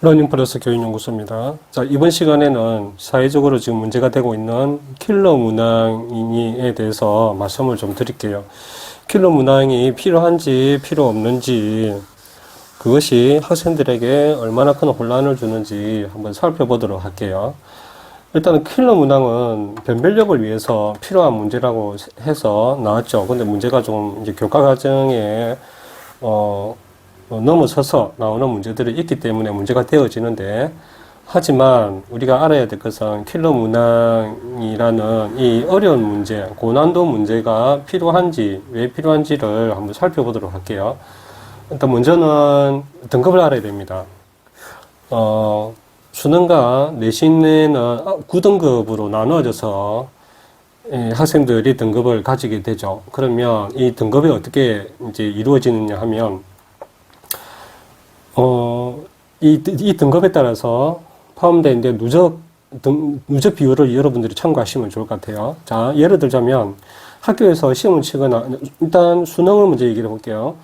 러닝플러스 교육연구소입니다. 자, 이번 시간에는 사회적으로 지금 문제가 되고 있는 킬러 문항에 대해서 말씀을 좀 드릴게요. 킬러 문항이 필요한지 필요 없는지, 그것이 학생들에게 얼마나 큰 혼란을 주는지 한번 살펴보도록 할게요. 일단은 킬러 문항은 변별력을 위해서 필요한 문제라고 해서 나왔죠. 근데 문제가 좀 이제 교과 과정에 넘어서서 나오는 문제들이 있기 때문에 문제가 되어지는데, 하지만 우리가 알아야 될 것은 킬러 문항이라는 이 어려운 문제, 고난도 문제가 필요한지, 왜 필요한지를 한번 살펴보도록 할게요. 일단 먼저는 등급을 알아야 됩니다. 수능과 내신에는 9등급으로 나누어져서 학생들이 등급을 가지게 되죠. 그러면 이 등급이 어떻게 이제 이루어지느냐 하면, 이 등급에 따라서 포함된 이제 누적 비율을 여러분들이 참고하시면 좋을 것 같아요. 자, 예를 들자면 학교에서 시험을 치거나, 일단 수능을 먼저 얘기를 해볼게요.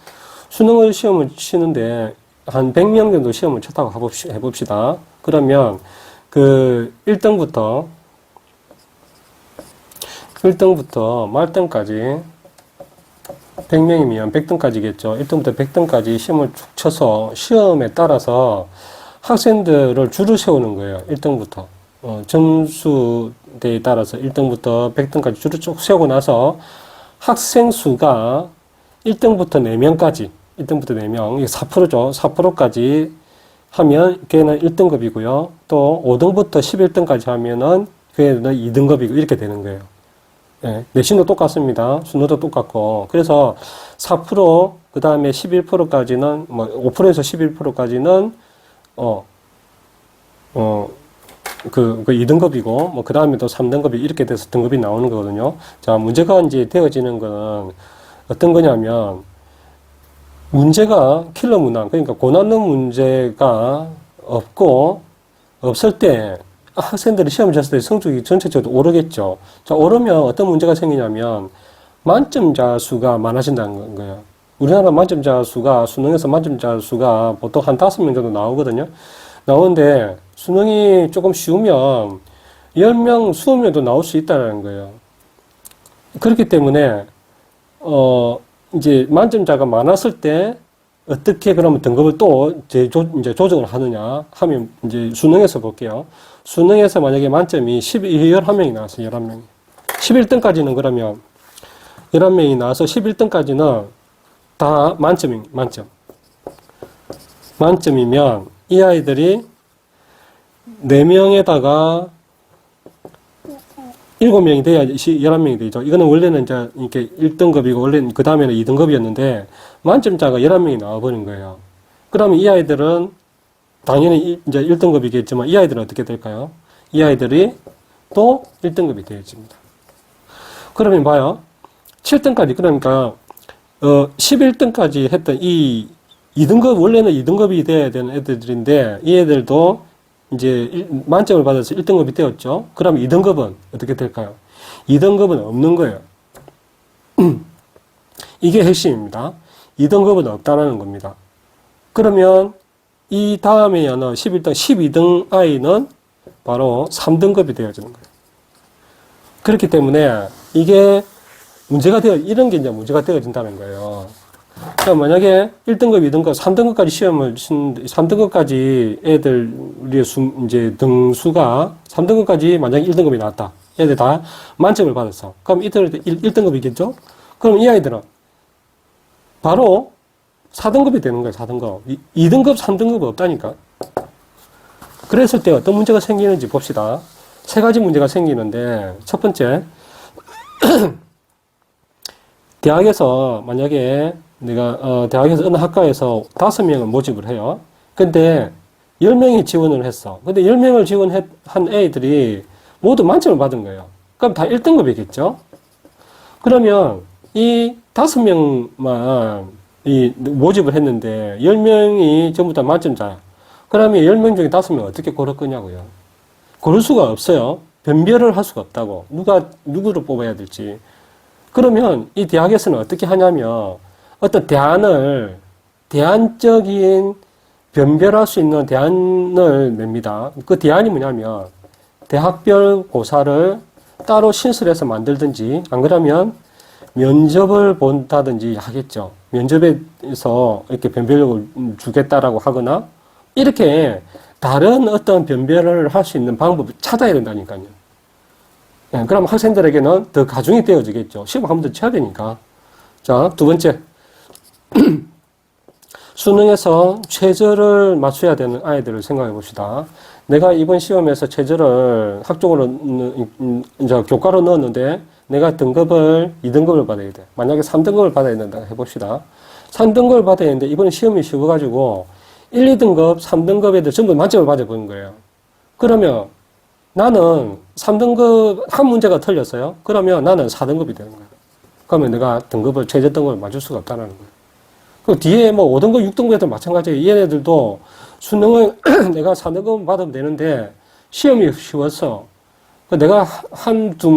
수능을 시험을 치는데 한 100명 정도 시험을 쳤다고 해봅시다. 그러면 그 1등부터 말등까지 100명이면 100등까지겠죠. 1등부터 100등까지 시험을 쭉 쳐서 시험에 따라서 학생들을 줄을 세우는 거예요. 1등부터. 점수대에 따라서 1등부터 100등까지 줄을 쭉 세우고 나서 학생 수가 1등부터 4명까지, 1등부터 4명, 이게 4%죠. 4%까지 하면 걔는 1등급이고요. 또 5등부터 11등까지 하면은 걔는 2등급이고 이렇게 되는 거예요. 네, 내신도 똑같습니다. 수능도 똑같고. 그래서 4%, 그 다음에 11%까지는, 5%에서 11%까지는, 그 2등급이고, 그 다음에 또 3등급이 이렇게 돼서 등급이 나오는 거거든요. 자, 문제가 이제 되어지는 거는 어떤 거냐면, 문제가 킬러 문항, 그러니까 고난도 문제가 없을 때, 학생들이 시험을 쳤을 때 성적이 전체적으로 오르겠죠. 자, 오르면 어떤 문제가 생기냐면, 만점자 수가 많아진다는 거예요. 우리나라 만점자 수가, 수능에서 만점자 수가 보통 한 5명 정도 나오거든요. 나오는데, 수능이 조금 쉬우면, 10명, 20명도 나올 수 있다는 거예요. 그렇기 때문에, 이제 만점자가 많았을 때, 어떻게 그러면 등급을 또 이제 조정을 하느냐 하면, 이제 수능에서 볼게요. 수능에서 만약에 만점이 11명이 나왔어요. 11명이. 11등까지는 그러면 11명이 나와서 11등까지는 다 만점. 만점이면 이 아이들이 4명에다가 7명이 돼야지 11명이 되죠. 이거는 원래는 이제 이렇게 1등급이고 원래는 그 다음에는 2등급이었는데 만점자가 11명이 나와버린 거예요. 그러면 이 아이들은 당연히 이제 1등급이겠지만 이 아이들은 어떻게 될까요? 이 아이들이 또 1등급이 되어집니다. 그러면 봐요. 7등까지, 그러니까 11등까지 했던 이 2등급, 원래는 2등급이 돼야 되는 애들인데 이 애들도 이제 만점을 받아서 1등급이 되었죠. 그럼 2등급은 어떻게 될까요? 2등급은 없는 거예요. 이게 핵심입니다. 2등급은 없다라는 겁니다. 그러면 이 다음에 하나 11등, 12등 아이는 바로 3등급이 되어지는 거예요. 그렇기 때문에 이게 이런 게 이제 문제가 되어진다는 거예요. 그러니까 만약에 1등급, 2등급, 3등급까지 시험을 치는데, 3등급까지 애들의 이제 등수가 3등급까지 만약에 1등급이 나왔다. 애들 다 만점을 받았어. 그럼 이들 1등급이겠죠? 그럼 이 아이들은 바로 4등급이 되는 거예요. 4등급. 2등급, 3등급 없다니까. 그랬을 때 어떤 문제가 생기는지 봅시다. 3가지 문제가 생기는데, 첫 번째, 대학에서 만약에 내가 대학에서 어느 학과에서 5명을 모집을 해요. 근데 10명이 지원을 했어. 근데 10명을 지원한 애들이 모두 만점을 받은 거예요. 그럼 다 1등급이겠죠? 그러면 이 5명만 모집을 했는데 10명이 전부 다 만점자야. 그러면 10명 중에 5명 어떻게 고를 거냐고요. 고를 수가 없어요. 변별을 할 수가 없다고. 누구를 뽑아야 될지. 그러면 이 대학에서는 어떻게 하냐면 어떤 대안적인 변별할 수 있는 대안을 냅니다. 그 대안이 뭐냐면 대학별 고사를 따로 신설해서 만들든지 안 그러면 면접을 본다든지 하겠죠. 면접에서 이렇게 변별력을 주겠다라고 하거나 이렇게 다른 어떤 변별을 할 수 있는 방법을 찾아야 된다니까요. 네, 그럼 학생들에게는 더 가중이 되어지겠죠. 시험 한 번 더 쳐야 되니까. 자, 두 번째. 수능에서 최저를 맞춰야 되는 아이들을 생각해 봅시다. 내가 이번 시험에서 최저를 학종으로, 이제 교과로 넣었는데 내가 등급을 2등급을 받아야 돼. 만약에 3등급을 받아야 된다 해봅시다. 3등급을 받아야 되는데 이번에 시험이 쉬워가지고 1, 2등급, 3등급 애들 전부 만점을 받아보는 거예요. 그러면 나는 3등급 한 문제가 틀렸어요. 그러면 나는 4등급이 되는 거예요. 그러면 내가 등급을, 최저 등급을 맞출 수가 없다는 거예요. 그 뒤에 뭐 5등급, 6등급 애들 마찬가지예요. 얘네들도 수능을 내가 4등급 받으면 되는데 시험이 쉬웠어. 내가 두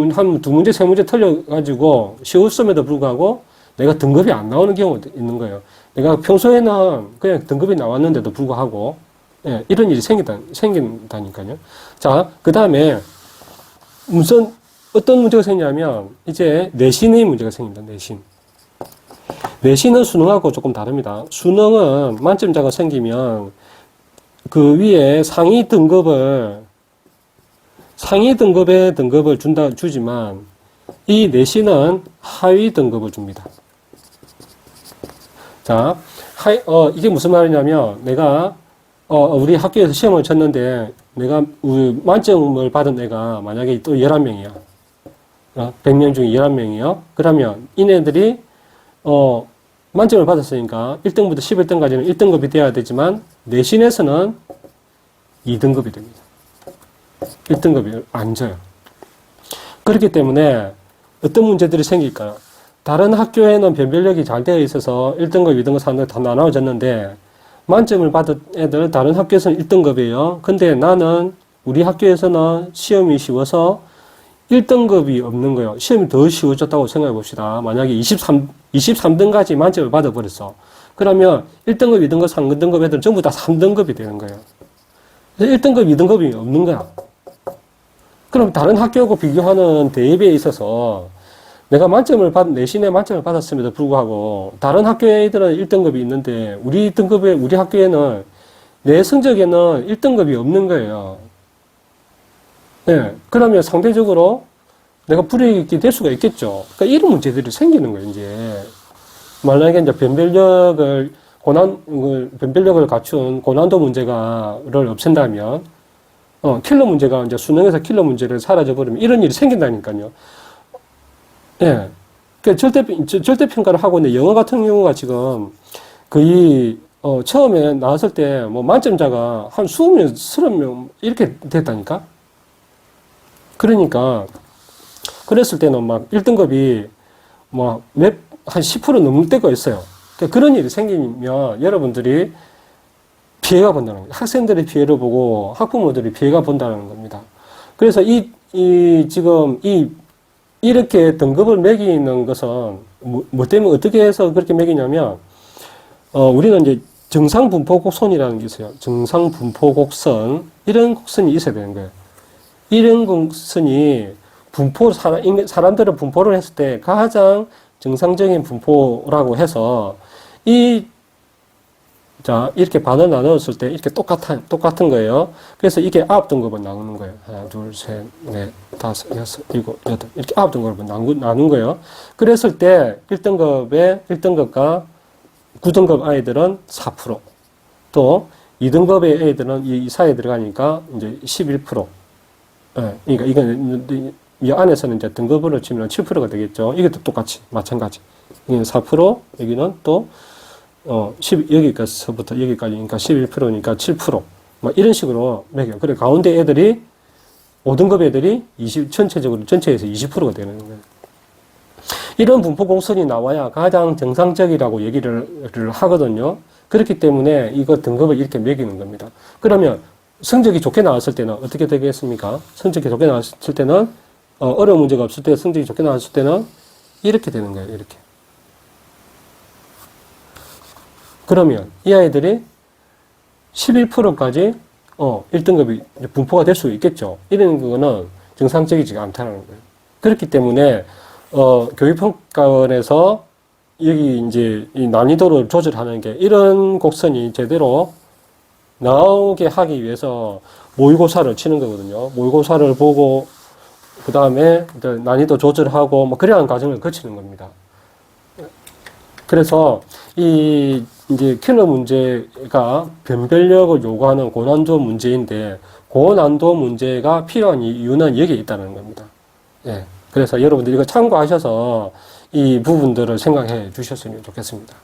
문제, 세 문제 틀려가지고 쉬웠음에도 불구하고 내가 등급이 안 나오는 경우도 있는 거예요. 내가 평소에는 그냥 등급이 나왔는데도 불구하고, 예, 이런 일이 생긴다니까요. 자, 그 다음에 어떤 문제가 생기냐면 이제 내신의 문제가 생긴다, 내신. 내신은 수능하고 조금 다릅니다. 수능은 만점자가 생기면 그 위에 상위 등급의 등급을 주지만 이 내신은 하위 등급을 줍니다. 자, 이게 무슨 말이냐면 내가 우리 학교에서 시험을 쳤는데 내가 만점을 받은 애가 만약에 또 11명이야. 100명 중에 11명이요. 그러면 이네들이 만점을 받았으니까 1등부터 11등까지는 1등급이 돼야 되지만 내신에서는 2등급이 됩니다. 1등급이 안 져요. 그렇기 때문에 어떤 문제들이 생길까요? 다른 학교에는 변별력이 잘 되어 있어서 1등급, 2등급, 3등급 다 나눠졌는데 만점을 받은 애들 다른 학교에서는 1등급이에요. 근데 나는 우리 학교에서는 시험이 쉬워서 1등급이 없는 거예요. 시험이 더 쉬워졌다고 생각해 봅시다. 만약에 23등까지 만점을 받아버렸어. 그러면 1등급, 2등급, 3등급 애들 전부 다 3등급이 되는 거예요. 1등급, 2등급이 없는 거야. 그럼 다른 학교하고 비교하는 대입에 있어서 내가 내신에 만점을 받았음에도 불구하고 다른 학교 애들은 1등급이 있는데 우리 학교에는 내 성적에는 1등급이 없는 거예요. 네, 그러면 상대적으로 내가 불이익이 될 수가 있겠죠. 그러니까 이런 문제들이 생기는 거예요, 이제. 만약에 이제 변별력을 갖춘 고난도 문제를 없앤다면, 킬러 문제가 이제 수능에서 킬러 문제를 사라져버리면 이런 일이 생긴다니까요. 예. 그 절대평가를 하고 있는 영어 같은 경우가 지금 거의, 처음에 나왔을 때 뭐 만점자가 한 20명, 30명 이렇게 됐다니까? 그러니까, 그랬을 때는 막 1등급이 뭐 한 10% 넘을 때가 있어요. 그러니까 그런 일이 생기면 여러분들이 피해가 본다는 거예요. 학생들의 피해를 보고 학부모들이 피해가 본다는 겁니다. 그래서 지금 이렇게 등급을 매기는 것은 뭐 때문에 어떻게 해서 그렇게 매기냐면, 우리는 이제 정상분포곡선이라는 게 있어요. 정상분포곡선. 이런 곡선이 있어야 되는 거예요. 이런 곡선이 사람들을 분포를 했을 때 가장 정상적인 분포라고 해서 이렇게 반을 나눴을 때 이렇게 똑같은 거예요. 그래서 이게 9등급은 나누는 거예요. 하나, 둘, 셋, 넷, 다섯, 여섯, 일곱, 여덟. 이렇게 9등급을 나눈 거예요. 그랬을 때 1등급과 9등급 아이들은 4%. 또 2등급의 애들은 이 사이에 들어가니까 이제 11%. 예, 그러니까 이건 이 안에서는 이제 등급으로 치면 7%가 되겠죠. 이것도 똑같이 마찬가지. 여기는 4%, 여기는 또 여기서부터 여기까지니까 11%니까 7%. 막 이런 식으로 매겨요. 그래, 가운데 애들이, 5등급 애들이 전체에서 20%가 되는 거예요. 이런 분포 공선이 나와야 가장 정상적이라고 얘기를 하거든요. 그렇기 때문에 이거 등급을 이렇게 매기는 겁니다. 그러면 성적이 좋게 나왔을 때는 어떻게 되겠습니까? 성적이 좋게 나왔을 때는, 어려운 문제가 없을 때, 성적이 좋게 나왔을 때는 이렇게 되는 거예요, 이렇게. 그러면 이 아이들이 11%까지 1등급이 분포가 될 수 있겠죠. 이런 거는 정상적이지 않다는 거예요. 그렇기 때문에 교육평가원에서 여기 이제 이 난이도를 조절하는 게 이런 곡선이 제대로 나오게 하기 위해서 모의고사를 치는 거거든요. 모의고사를 보고 그 다음에 난이도 조절하고 뭐 그러한 과정을 거치는 겁니다. 그래서 이 이제 킬러 문제가 변별력을 요구하는 고난도 문제인데 고난도 문제가 필요한 이유는 여기에 있다는 겁니다. 예. 그래서 여러분들 이거 참고하셔서 이 부분들을 생각해 주셨으면 좋겠습니다.